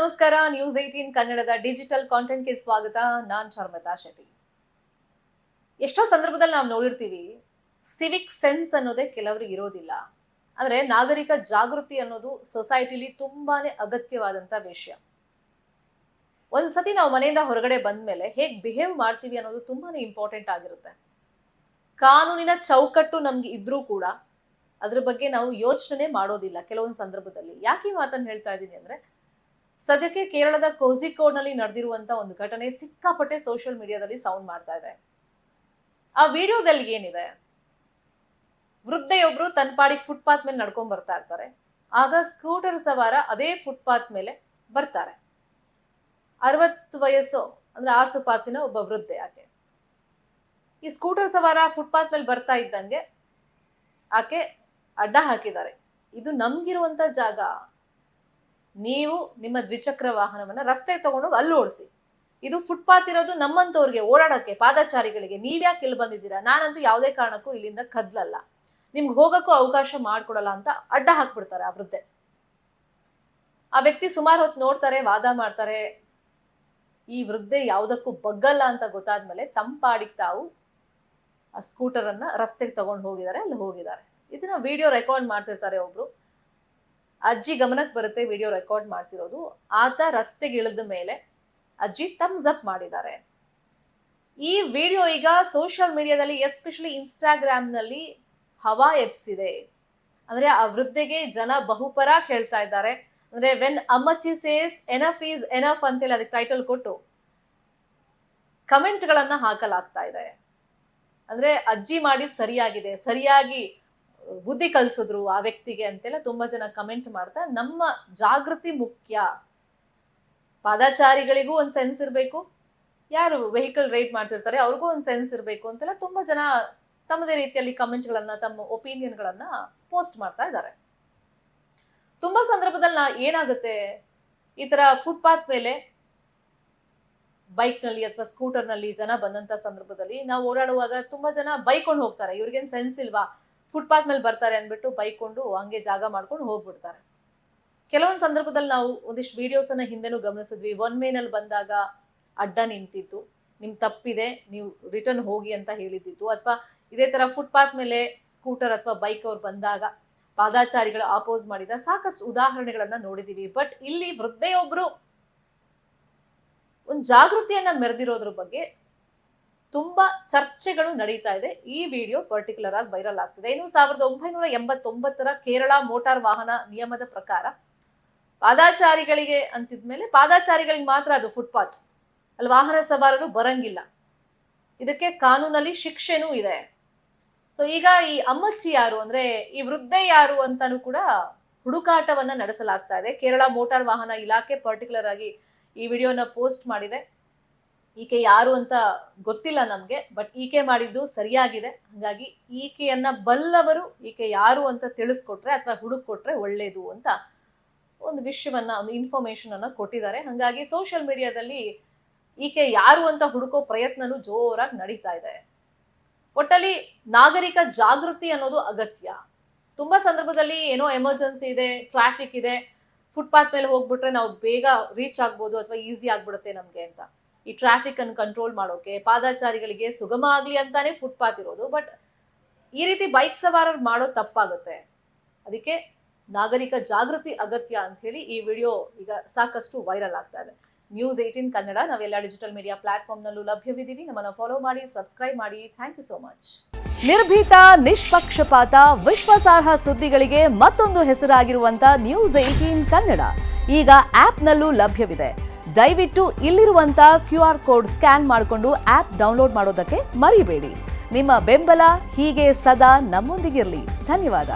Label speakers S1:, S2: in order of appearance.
S1: ನಮಸ್ಕಾರ. ನ್ಯೂಸ್ 18 ಕನ್ನಡದ ಡಿಜಿಟಲ್ ಕಾಂಟೆಂಟ್ಗೆ ಸ್ವಾಗತ. ನಾನು ಚರ್ಮತಾ ಶೆಟ್ಟಿ. ಎಷ್ಟೋ ಸಂದರ್ಭದಲ್ಲಿ ನಾವು ನೋಡಿರ್ತೀವಿ, ಸಿವಿಕ್ ಸೆನ್ಸ್ ಅನ್ನೋದೇ ಕೆಲವರಿಗೆ ಇರೋದಿಲ್ಲ. ಅಂದ್ರೆ ನಾಗರಿಕ ಜಾಗೃತಿ ಅನ್ನೋದು ಸೊಸೈಟಿಲಿ ತುಂಬಾನೇ ಅಗತ್ಯವಾದಂತ ವಿಷಯ. ಒಂದ್ಸತಿ ನಾವು ಮನೆಯಿಂದ ಹೊರಗಡೆ ಬಂದ್ಮೇಲೆ ಹೇಗ್ ಬಿಹೇವ್ ಮಾಡ್ತೀವಿ ಅನ್ನೋದು ತುಂಬಾನೇ ಇಂಪಾರ್ಟೆಂಟ್ ಆಗಿರುತ್ತೆ. ಕಾನೂನಿನ ಚೌಕಟ್ಟು ನಮ್ಗೆ ಇದ್ರೂ ಕೂಡ ಅದ್ರ ಬಗ್ಗೆ ನಾವು ಯೋಚನೆ ಮಾಡೋದಿಲ್ಲ ಕೆಲವೊಂದು ಸಂದರ್ಭದಲ್ಲಿ. ಯಾಕೆ ಈ ಮಾತನ್ನು ಹೇಳ್ತಾ ಇದ್ದೀನಿ ಅಂದ್ರೆ, ಸದ್ಯಕ್ಕೆ ಕೇರಳದ ಕೋಝಿಕೋಡ್ನಲ್ಲಿ ನಡೆದಿರುವಂತ ಒಂದು ಘಟನೆ ಸಿಕ್ಕಾಪಟ್ಟೆ ಸೋಷಿಯಲ್ ಮೀಡಿಯಾದಲ್ಲಿ ಸೌಂಡ್ ಮಾಡ್ತಾ ಇದೆ. ಆ ವಿಡಿಯೋದಲ್ಲಿ ಏನಿದೆ, ವೃದ್ಧೆಯೊಬ್ರು ತನ್ನ ಪಾಡಿಗೆ ಫುಟ್ಪಾತ್ ಮೇಲೆ ನಡ್ಕೊಂಡ್ ಬರ್ತಾ ಇರ್ತಾರೆ. ಆಗ ಸ್ಕೂಟರ್ ಸವಾರ ಅದೇ ಫುಟ್ಪಾತ್ ಮೇಲೆ ಬರ್ತಾರೆ. 60 ವಯಸ್ಸು ಅಂದ್ರೆ ಆಸುಪಾಸಿನ ಒಬ್ಬ ವೃದ್ಧೆ ಆಕೆ. ಈ ಸ್ಕೂಟರ್ ಸವಾರ ಫುಟ್ಪಾತ್ ಮೇಲೆ ಬರ್ತಾ ಇದ್ದಂಗೆ ಆಕೆ ಅಡ್ಡ ಹಾಕಿದ್ದಾರೆ. ಇದು ನಮ್ಗಿರುವಂತ ಜಾಗ, ನೀವು ನಿಮ್ಮ ದ್ವಿಚಕ್ರ ವಾಹನವನ್ನ ರಸ್ತೆಗೆ ತಗೊಂಡೋಗಿ ಅಲ್ಲಿ ಓಡಿಸಿ. ಇದು ಫುಟ್ಪಾತ್ ಇರೋದು ನಮ್ಮಂತವ್ರಿಗೆ ಓಡಾಡಕ್ಕೆ, ಪಾದಚಾರಿಗಳಿಗೆ. ನೀವ್ಯಾಕೆ ಇಲ್ಲಿ ಬಂದಿದ್ದೀರಾ? ನಾನಂತೂ ಯಾವುದೇ ಕಾರಣಕ್ಕೂ ಇಲ್ಲಿಂದ ಕದ್ಲಲ್ಲ, ನಿಮ್ಗೆ ಹೋಗಕ್ಕೂ ಅವಕಾಶ ಮಾಡ್ಕೊಡಲ್ಲ ಅಂತ ಅಡ್ಡ ಹಾಕ್ಬಿಡ್ತಾರೆ ಆ ವೃದ್ಧೆ. ಆ ವ್ಯಕ್ತಿ ಸುಮಾರು ಹೊತ್ತು ನೋಡ್ತಾರೆ, ವಾದ ಮಾಡ್ತಾರೆ. ಈ ವೃದ್ಧೆ ಯಾವುದಕ್ಕೂ ಬಗ್ಗಲ್ಲ ಅಂತ ಗೊತ್ತಾದ್ಮೇಲೆ ತಂಪಾಡಿಗೆ ತಾವು ಆ ಸ್ಕೂಟರ್ ಅನ್ನ ರಸ್ತೆಗೆ ತಗೊಂಡು ಹೋಗಿದ್ದಾರೆ. ಅಲ್ಲಿ ಹೋಗಿದ್ದಾರೆ. ಇದನ್ನ ವಿಡಿಯೋ ರೆಕಾರ್ಡ್ ಮಾಡ್ತಿರ್ತಾರೆ ಒಬ್ರು. ಅಜ್ಜಿ ಗಮನಕ್ಕೆ ಬರುತ್ತೆ ವಿಡಿಯೋ ರೆಕಾರ್ಡ್ ಮಾಡ್ತಿರೋದು. ಆತ ರಸ್ತೆಗೆ ಇಳಿದ ಮೇಲೆ ಅಜ್ಜಿ ಥಮ್ಸ್ ಅಪ್ ಮಾಡಿದ್ದಾರೆ. ಈ ವಿಡಿಯೋ ಈಗ ಸೋಷಿಯಲ್ ಮೀಡಿಯಾದಲ್ಲಿ, ಎಸ್ಪೆಷಲಿ ಇನ್ಸ್ಟಾಗ್ರಾಮ್ ನಲ್ಲಿ ಹವಾ ಎಪ್ಸಿದೆ. ಅಂದ್ರೆ ಆ ವೃದ್ಧೆಗೆ ಜನ ಬಹುಪರ ಕೇಳ್ತಾ ಇದ್ದಾರೆ. ಅಂದ್ರೆ when Ammachchi says enough is enough ಅಂತೇಳಿ ಅದಕ್ಕೆ ಟೈಟಲ್ ಕೊಟ್ಟು ಕಮೆಂಟ್ ಗಳನ್ನ ಹಾಕಲಾಗ್ತಾ ಇದೆ. ಅಂದ್ರೆ ಅಜ್ಜಿ ಮಾಡಿದ್ ಸರಿಯಾಗಿದೆ, ಸರಿಯಾಗಿ ಬುದ್ಧಿ ಕಲಿಸಿದ್ರು ಆ ವ್ಯಕ್ತಿಗೆ ಅಂತೆಲ್ಲ ತುಂಬಾ ಜನ ಕಮೆಂಟ್ ಮಾಡ್ತಾ, ನಮ್ಮ ಜಾಗೃತಿ ಮುಖ್ಯ, ಪಾದಚಾರಿಗಳಿಗೂ ಒಂದ್ ಸೆನ್ಸ್ ಇರ್ಬೇಕು, ಯಾರು ವೆಹಿಕಲ್ ರೈಡ್ ಮಾಡ್ತಿರ್ತಾರೆ ಅವ್ರಿಗೂ ಒಂದ್ ಸೆನ್ಸ್ ಇರ್ಬೇಕು ಅಂತೆಲ್ಲ ತುಂಬಾ ಜನ ತಮ್ಮದೇ ರೀತಿಯಲ್ಲಿ ಕಮೆಂಟ್ ಗಳನ್ನ, ತಮ್ಮ ಒಪಿನಿಯನ್ ಗಳನ್ನ ಪೋಸ್ಟ್ ಮಾಡ್ತಾ ಇದ್ದಾರೆ. ತುಂಬಾ ಸಂದರ್ಭದಲ್ಲಿ ಏನಾಗುತ್ತೆ, ಈ ತರ ಫುಟ್ಪಾತ್ ಮೇಲೆ ಬೈಕ್ ನಲ್ಲಿ ಅಥವಾ ಸ್ಕೂಟರ್ ನಲ್ಲಿ ಜನ ಬಂದಂತ ಸಂದರ್ಭದಲ್ಲಿ ನಾವು ಓಡಾಡುವಾಗ ತುಂಬಾ ಜನ ಬೈಕೊಂಡು ಹೋಗ್ತಾರೆ. ಇವ್ರಿಗೇನ್ ಸೆನ್ಸ್ ಇಲ್ವಾ, ಫುಟ್ಪಾತ್ ಮೇಲೆ ಬರ್ತಾರೆ ಅಂದ್ಬಿಟ್ಟು ಬೈಕೊಂಡು ಹಂಗೆ ಜಾಗ ಮಾಡ್ಕೊಂಡು ಹೋಗ್ಬಿಡ್ತಾರೆ. ಕೆಲವೊಂದು ಸಂದರ್ಭದಲ್ಲಿ ನಾವು ಒಂದಿಷ್ಟು ವಿಡಿಯೋಸ್ ಅನ್ನ ಹಿಂದೆನೂ ಗಮನಿಸಿದ್ವಿ. ಒನ್ ವೇನಲ್ಲಿ ಬಂದಾಗ ಅಡ್ಡ ನಿಂತಿತ್ತು, ನಿಮ್ ತಪ್ಪಿದೆ, ನೀವು ರಿಟರ್ನ್ ಹೋಗಿ ಅಂತ ಹೇಳಿದ್ದಿತ್ತು. ಅಥವಾ ಇದೇ ತರ ಫುಟ್ಪಾತ್ ಮೇಲೆ ಸ್ಕೂಟರ್ ಅಥವಾ ಬೈಕ್ ಅವ್ರು ಬಂದಾಗ ಪಾದಾಚಾರಿಗಳು ಆಪೋಸ್ ಮಾಡಿದ ಸಾಕಷ್ಟು ಉದಾಹರಣೆಗಳನ್ನ ನೋಡಿದೀವಿ. ಬಟ್ ಇಲ್ಲಿ ವೃದ್ಧೆಯೊಬ್ರು ಒಂದು ಜಾಗೃತಿಯನ್ನ ಮೆರೆದಿರೋದ್ರ ಬಗ್ಗೆ ತುಂಬಾ ಚರ್ಚೆಗಳು ನಡೀತಾ ಇದೆ. ಈ ವಿಡಿಯೋ ಪರ್ಟಿಕ್ಯುಲರ್ ಆಗಿ ವೈರಲ್ ಆಗ್ತಿದೆ. ಇನ್ನು 1989ರ ಕೇರಳ ಮೋಟಾರ್ ವಾಹನ ನಿಯಮದ ಪ್ರಕಾರ ಪಾದಾಚಾರಿಗಳಿಗೆ ಅಂತಿದ್ಮೇಲೆ ಪಾದಾಚಾರಿಗಳಿಗೆ ಮಾತ್ರ ಅದು ಫುಟ್ಪಾತ್, ಅಲ್ಲಿ ವಾಹನ ಸವಾರರು ಬರಂಗಿಲ್ಲ. ಇದಕ್ಕೆ ಕಾನೂನಲ್ಲಿ ಶಿಕ್ಷೆನೂ ಇದೆ. ಸೊ ಈಗ ಈ ಅಮ್ಮಚ್ಚಿ ಯಾರು, ಅಂದ್ರೆ ಈ ವೃದ್ಧೆ ಯಾರು ಅಂತಾನು ಕೂಡ ಹುಡುಕಾಟವನ್ನ ನಡೆಸಲಾಗ್ತಾ ಇದೆ. ಕೇರಳ ಮೋಟಾರ್ ವಾಹನ ಇಲಾಖೆ ಪರ್ಟಿಕ್ಯುಲರ್ ಆಗಿ ಈ ವಿಡಿಯೋನ ಪೋಸ್ಟ್ ಮಾಡಿದೆ. ಈಕೆ ಯಾರು ಅಂತ ಗೊತ್ತಿಲ್ಲ ನಮ್ಗೆ, ಬಟ್ ಈಕೆ ಮಾಡಿದ್ದು ಸರಿಯಾಗಿದೆ. ಹಾಗಾಗಿ ಈಕೆಯನ್ನ ಬಲ್ಲವರು ಈಕೆ ಯಾರು ಅಂತ ತಿಳಿಸ್ಕೊಟ್ರೆ ಅಥವಾ ಹುಡುಕೊಟ್ರೆ ಒಳ್ಳೇದು ಅಂತ ಒಂದು ವಿಷಯವನ್ನ, ಒಂದು ಇನ್ಫಾರ್ಮೇಶನ್ ಅನ್ನ ಕೊಟ್ಟಿದ್ದಾರೆ. ಹಾಗಾಗಿ ಸೋಷಿಯಲ್ ಮೀಡಿಯಾದಲ್ಲಿ ಈಕೆ ಯಾರು ಅಂತ ಹುಡುಕೋ ಪ್ರಯತ್ನನೂ ಜೋರಾಗಿ ನಡೀತಾ ಇದೆ. ಒಟ್ಟಲ್ಲಿ ನಾಗರಿಕ ಜಾಗೃತಿ ಅನ್ನೋದು ಅಗತ್ಯ. ತುಂಬಾ ಸಂದರ್ಭದಲ್ಲಿ ಏನೋ ಎಮರ್ಜೆನ್ಸಿ ಇದೆ, ಟ್ರಾಫಿಕ್ ಇದೆ, ಫುಟ್ಪಾತ್ ಮೇಲೆ ಹೋಗ್ಬಿಟ್ರೆ ನಾವು ಬೇಗ ರೀಚ್ ಆಗ್ಬೋದು ಅಥವಾ ಈಸಿ ಆಗ್ಬಿಡುತ್ತೆ ನಮ್ಗೆ ಅಂತ. ಈ ಟ್ರಾಫಿಕ್ ಅನ್ನು ಕಂಟ್ರೋಲ್ ಮಾಡೋಕೆ, ಪಾದಚಾರಿಗಳಿಗೆ ಸುಗಮ ಆಗ್ಲಿ ಅಂತಾನೆ ಫುಟ್ಪಾತ್ ಇರೋದು. ಬಟ್ ಈ ರೀತಿ ಬೈಕ್ ಸವಾರರು ಮಾಡೋದು ತಪ್ಪಾಗುತ್ತೆ. ಅದಕ್ಕೆ ನಾಗರಿಕ ಜಾಗೃತಿ ಅಗತ್ಯ ಅಂತ ಹೇಳಿ ಈ ವಿಡಿಯೋ ಈಗ ಸಾಕಷ್ಟು ವೈರಲ್ ಆಗ್ತಾ ಇದೆ. ನ್ಯೂಸ್ 18 ಕನ್ನಡ ನಾವೆಲ್ಲ ಡಿಜಿಟಲ್ ಮೀಡಿಯಾ ಪ್ಲಾಟ್ಫಾರ್ಮ್ ನಲ್ಲೂ ಲಭ್ಯವಿದ್ದೀವಿ. ನಮ್ಮನ್ನ ಫಾಲೋ ಮಾಡಿ, ಸಬ್ಸ್ಕ್ರೈಬ್ ಮಾಡಿ. Thank you so much.
S2: ನಿರ್ಭೀತ, ನಿಷ್ಪಕ್ಷಪಾತ, ವಿಶ್ವಾಸಾರ್ಹ ಸುದ್ದಿಗಳಿಗೆ ಮತ್ತೊಂದು ಹೆಸರಾಗಿರುವಂತ ನ್ಯೂಸ್ 18 ಕನ್ನಡ ಈಗ ಆಪ್ನಲ್ಲೂ ಲಭ್ಯವಿದೆ. ದಯವಿಟ್ಟು ಇಲ್ಲಿರುವಂತ QR ಕೋಡ್ ಸ್ಕ್ಯಾನ್ ಮಾಡಿಕೊಂಡು ಆಪ್ ಡೌನ್ಲೋಡ್ ಮಾಡೋದಕ್ಕೆ ಮರಿಬೇಡಿ. ನಿಮ್ಮ ಬೆಂಬಲ ಹೀಗೆ ಸದಾ ನಮ್ಮೊಂದಿಗಿರಲಿ. ಧನ್ಯವಾದ.